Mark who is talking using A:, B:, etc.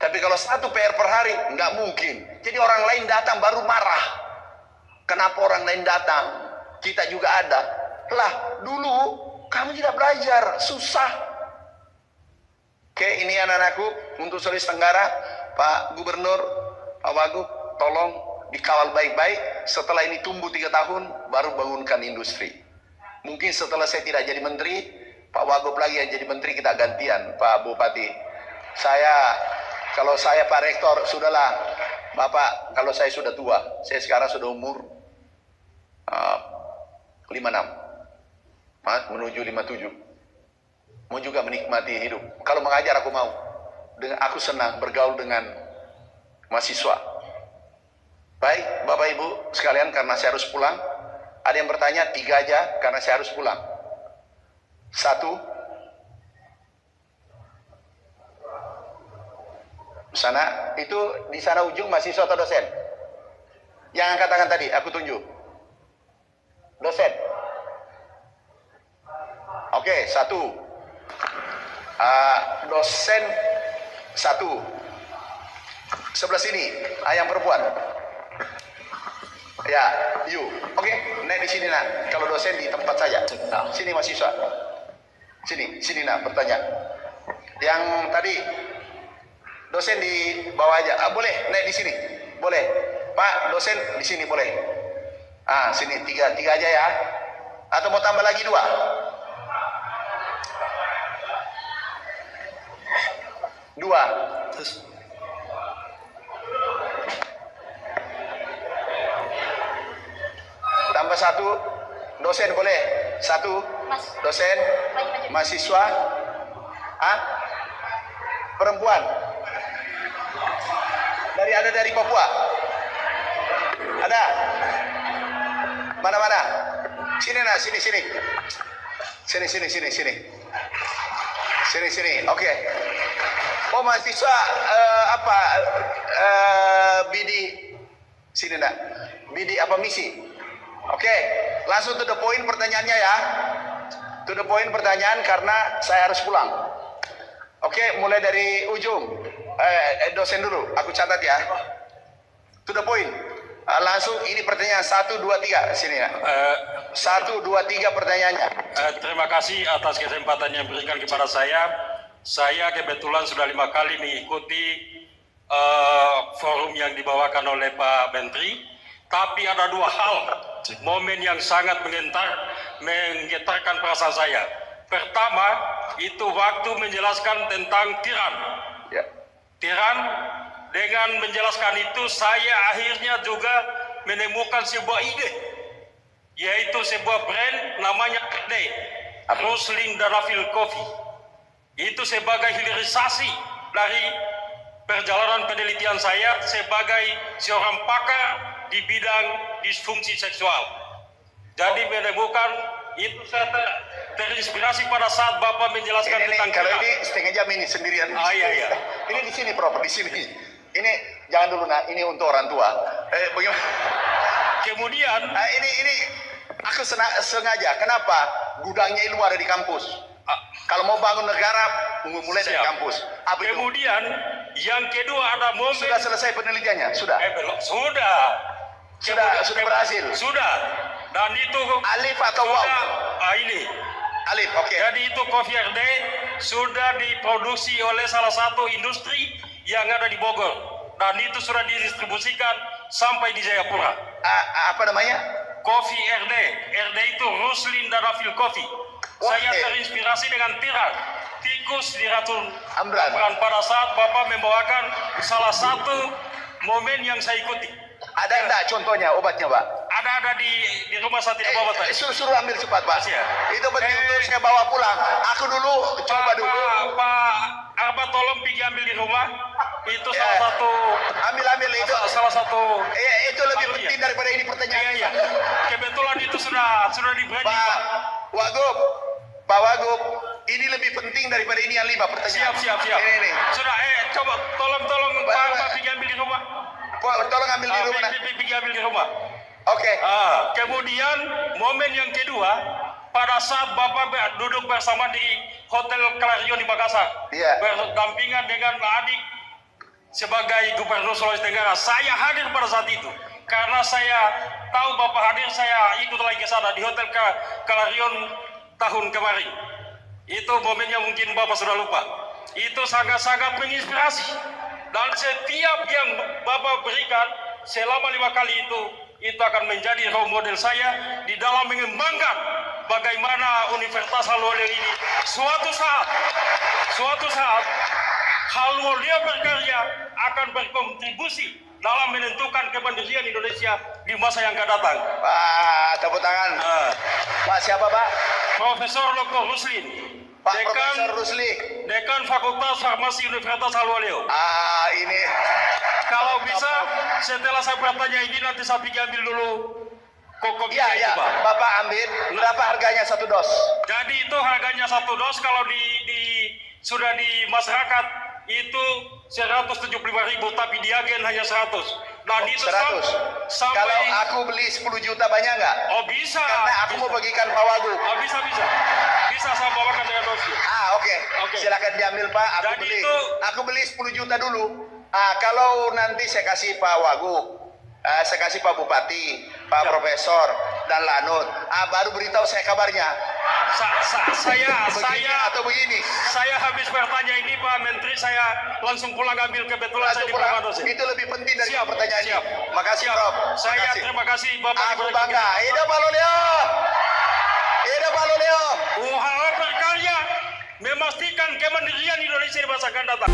A: Tapi kalau 1 PR per hari, nggak mungkin. Jadi orang lain datang baru marah. Kenapa orang lain datang? Kita juga ada. Lah, dulu kamu tidak belajar, susah. Oke, ini anak-anakku untuk Sulawesi Tenggara, Pak Gubernur, Pak Wagub, tolong dikawal baik-baik. Setelah ini tumbuh 3 tahun, baru bangunkan industri. Mungkin setelah saya tidak jadi menteri, Pak Wagub lagi yang jadi menteri, kita gantian, Pak Bupati. Kalau saya Pak Rektor, sudahlah, Bapak, kalau saya sudah tua, saya sekarang sudah umur 56, menuju 57. Mau juga menikmati hidup. Kalau mengajar aku mau. Aku senang bergaul dengan mahasiswa. Baik, Bapak Ibu sekalian, karena saya harus pulang. Ada yang bertanya, 3 aja karena saya harus pulang. 1. Sana, itu di sana ujung mahasiswa atau dosen? Yang angkat tangan tadi, aku tunjuk. Dosen. Oke, 1. Dosen 1. Sebelah sini, yang perempuan. Ya, you. Oke, naik di sini nak. Kalau dosen di tempat saja. Sini mahasiswa. Sini nak, bertanya. Yang tadi dosen di bawah aja. Boleh naik di sini. Boleh. Pak, dosen di sini boleh. Sini 3 aja ya. Atau mau tambah lagi 2? 2. Tambah 1. Dosen boleh. 1. Dosen. Mahasiswa. Perempuan. Ada dari Papua. Ada. Mana? Sini nak, sini. Sini. Oke. Oh, mahasiswa BD. Sini nak. BD apa misi? Oke. Langsung to the point pertanyaannya ya. To the point pertanyaan karena saya harus pulang. Oke, mulai dari ujung. Dosen dulu, aku catat ya. To the point. Langsung ini pertanyaan 1, 2, 3. Sini ya. 1, 2, 3 pertanyaannya.
B: Terima kasih atas kesempatan yang diberikan kepada saya. Saya kebetulan sudah 5 kali mengikuti forum yang dibawakan oleh Pak Menteri. Tapi ada 2 hal, momen yang sangat menggetarkan perasaan saya. Pertama, itu waktu menjelaskan tentang tiran.
A: Ya.
B: Tiran, dengan menjelaskan itu saya akhirnya juga menemukan sebuah ide, yaitu sebuah brand namanya Roslin Danafil Coffee. Itu sebagai hilirisasi dari perjalanan penelitian saya sebagai seorang pakar di bidang disfungsi seksual. Jadi menemukan itu saya terinspirasi pada saat Bapak menjelaskan tentang
A: kalau ini setengah jam ini sendirian.
B: Iya.
A: Ini di sini proper, di sini. Ini jangan dulu nak, ini untuk orang tua. Bagaimana?
B: Kemudian
A: ini aku sengaja. Kenapa? Gudangnya itu ada di kampus. Kalau mau bangun negara, mulai dari kampus.
B: Kemudian yang kedua ada momen.
A: Sudah selesai penelitiannya? Sudah.
B: Belum. Sudah
A: berhasil.
B: Sudah. Dan itu
A: alif atau waw?
B: Ini
A: alif. Oke.
B: Jadi itu Coffee RD sudah diproduksi oleh salah satu industri yang ada di Bogor, dan itu sudah didistribusikan sampai di Jayapura.
A: Apa namanya?
B: Coffee RD. RD itu Roslin Danafil Coffee. Saya terinspirasi dengan tikus di Ratu Amran pada saat Bapak membawakan salah satu momen yang saya ikuti.
A: Ada enggak contohnya obatnya, Pak?
B: Ada di rumah saya tidak bawa tadi.
A: Suruh ambil cepat, Pak.
B: Ya.
A: Itu penting untuk saya bawa pulang. Aku dulu coba dulu.
B: Pak Arba, tolong pergi ambil di rumah. Itu salah satu.
A: Ambil itu.
B: Salah satu.
A: Itu lebih penting daripada ini pertanyaan.
B: Iya. Kebetulan itu sudah di branding, Pak.
A: Pak Wagub, ini lebih penting daripada ini yang 5 pertanyaan.
B: Siap.
A: Ini.
B: Sudah, coba tolong Pak Arba pergi ambil di rumah.
A: Tolong ambil di rumah.
B: Pergi ambil di rumah.
A: Oke.
B: Kemudian momen yang kedua, pada saat Bapak duduk bersama di Hotel Clarion di Makassar,
A: Iya.
B: berdampingan dengan adik sebagai Gubernur Sulawesi Tenggara. Saya hadir pada saat itu karena saya tahu Bapak hadir, saya ikut lagi ke sana di Hotel Kalarion tahun kemarin. Itu momennya mungkin Bapak sudah lupa. Itu sangat-sangat menginspirasi. Dan setiap yang Bapak berikan selama 5 kali itu akan menjadi role model saya di dalam mengembangkan bagaimana Universitas Haluoleo ini suatu saat Haluoleo berkarya akan berkontribusi dalam menentukan kemandirian Indonesia di masa yang akan datang.
A: Pak, tepuk tangan. Pak siapa Pak?
B: Profesor Dr. Ruslin.
A: Pak Profesor Rusli.
B: Dekan Fakultas Farmasi Universitas Haluoleo.
A: Ini.
B: Kalau bisa setelah saya bertanya ini nanti saya pergi ambil dulu kopinya itu Pak.
A: Bapak ambil. Berapa harganya 1 dos?
B: Jadi itu harganya 1 dos kalau sudah di masyarakat itu 175.000 tapi di agen hanya 100. Dan itu
A: 100.
B: Sampai
A: kalau aku beli 10 juta banyak nggak?
B: Oh bisa.
A: Karena aku mau bagikan Pak Wagub.
B: Oh bisa. Bisa saya bawakan dengan dosis.
A: Oke. Silakan diambil Pak. Aku beli 10 juta dulu. Kalau nanti saya kasih Pak Wagub, saya kasih Pak Bupati, Pak Profesor dan Lanut, baru beritahu saya kabarnya. Atau begini.
B: Saya habis bertanya ini Pak Menteri, saya langsung pulang ambil, kebetulan saya di Manado.
A: Itu lebih penting dari pertanyaan ini. Makasih Prof.
B: Saya terima kasih Bapak.
A: Aku bangga. Hidup Haluoleo. Hidup Haluoleo.
B: Berkarya memastikan kemandirian Indonesia di masa akan datang.